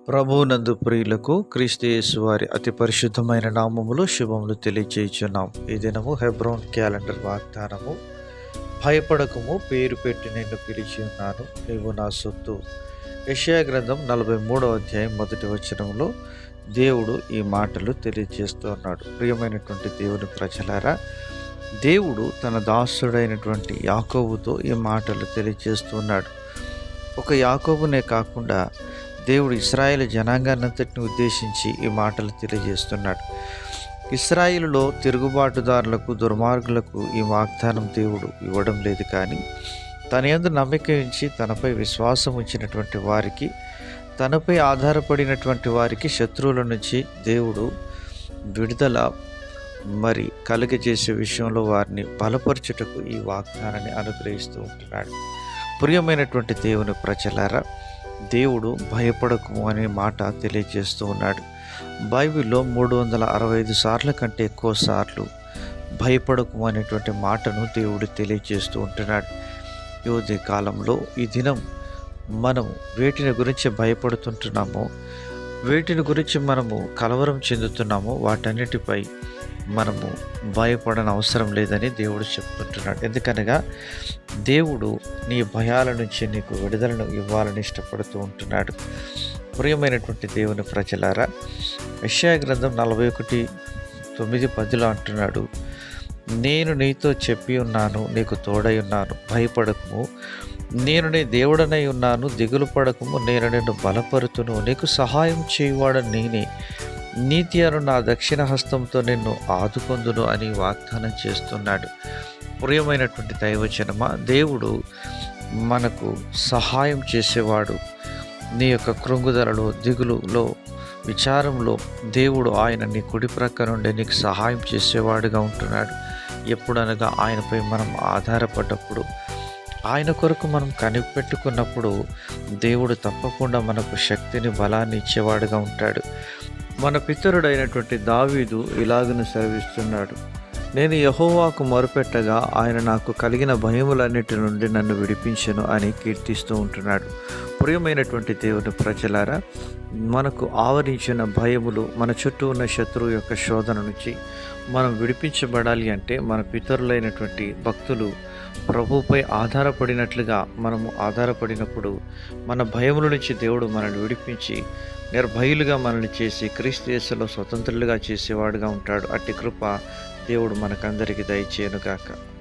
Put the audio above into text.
ప్రభువునందు ప్రియులకు క్రీస్తు యేసు వారి అతి పరిశుద్ధమైన నామములు శుభములు తెలియచేయుచున్నాం. ఈ దినము హెబ్రోన్ క్యాలెండర్ వాగ్దానము. భయపడకము, పేరు పెట్టి నిన్ను పిలిచి ఉన్నాను, నీవు నా సొత్తు. యెషయా గ్రంథం 43వ అధ్యాయం 1వ వచనంలో దేవుడు ఈ మాటలు తెలియజేస్తూ ఉన్నాడు. ప్రియమైనటువంటి దేవుని ప్రజలారా, దేవుడు తన దాసుడైనటువంటి యాకోబుతో ఈ మాటలు తెలియజేస్తున్నాడు. ఒక యాకోబునే కాకుండా దేవుడు ఇశ్రాయేలు జనాంగాన్నంతటిని ఉద్దేశించి ఈ మాటలు తెలియజేస్తున్నాడు. ఇశ్రాయేలులో తిరుగుబాటుదారులకు, దుర్మార్గులకు ఈ వాగ్దానం దేవుడు ఇవ్వడం లేదు, కానీ తన యందు నమ్మిక ఉంచి తనపై విశ్వాసం ఉంచినటువంటి వారికి, తనపై ఆధారపడినటువంటి వారికి శత్రువుల నుంచి దేవుడు విడుదల కలుగజేసే విషయంలో వారిని బలపరచుటకు ఈ వాగ్దానాన్ని అనుగ్రహిస్తూ ఉంటున్నాడు. ప్రియమైనటువంటి దేవుని ప్రజలారా, దేవుడు భయపడకము అనే మాట తెలియజేస్తూ ఉన్నాడు. బైబిల్లో 365 సార్ల కంటే ఎక్కువ సార్లు భయపడకము అనేటువంటి మాటను దేవుడు తెలియజేస్తూ ఉంటున్నాడు. ఈ కాలంలో ఈ దినం మనము వేటిని గురించి భయపడుతుంటున్నామో, వేటిని గురించి మనము కలవరం చెందుతున్నామో, వాటన్నిటిపై మనము భయపడని అవసరం లేదని దేవుడు చెప్తుంటున్నాడు. ఎందుకనగా దేవుడు నీ భయాల నుంచి నీకు విడుదలను ఇవ్వాలని ఇష్టపడుతూ ఉంటున్నాడు. ప్రియమైనటువంటి దేవుని ప్రజలారా, యెషయా గ్రంథం 41:9-10 అంటున్నాడు, నేను నీతో చెప్పి ఉన్నాను, నీకు తోడై ఉన్నాను, భయపడకము, నేను నీ దేవుడనై ఉన్నాను, దిగులు పడకము, నేను నిన్ను బలపరుతును, నీకు సహాయం చేయువాడని నేనే, నీతి అను నా దక్షిణ హస్తంతో నిన్ను ఆదుకొందును అని వాగ్దానం చేస్తున్నాడు. ప్రియమైనటువంటి దైవజనమా, దేవుడు మనకు సహాయం చేసేవాడు. నీ యొక్క కృంగుదలలో, దిగులులో, విచారంలో దేవుడు ఆయన నీ కుడి ప్రక్క నుండి నీకు సహాయం చేసేవాడుగా ఉంటున్నాడు. ఎప్పుడనగా ఆయనపై మనం ఆధారపడ్డప్పుడు, ఆయన కొరకు మనం కనిపెట్టుకున్నప్పుడు దేవుడు తప్పకుండా మనకు శక్తిని, బలాన్ని ఇచ్చేవాడుగా ఉంటాడు. మన పితరుడైనటువంటి దావీదు ఇలాగను సెలవిస్తున్నాడు, నేను యెహోవాకు మొరపెట్టగా ఆయన నాకు కలిగిన భయములన్నిటి నుండి నన్ను విడిపించెను అని కీర్తిస్తూ ఉంటున్నాడు. ప్రియమైనటువంటి దేవుని ప్రజలారా, మనకు ఆవరించిన భయములు, మన చుట్టూ ఉన్న శత్రువు యొక్క శోధన నుంచి మనం విడిపించబడాలి అంటే మన పితరులైనటువంటి భక్తులు ప్రభువుపై ఆధారపడినట్లుగా మనము ఆధారపడినప్పుడు మన భయముల నుంచి దేవుడు మనల్ని విడిపించి నిర్భయులుగా మనల్ని చేసి క్రీస్తు యేసులో స్వతంత్రులుగా చేసేవాడుగా ఉంటాడు. అట్టి కృప దేవుడు మనకందరికీ దయచేయునుగాక.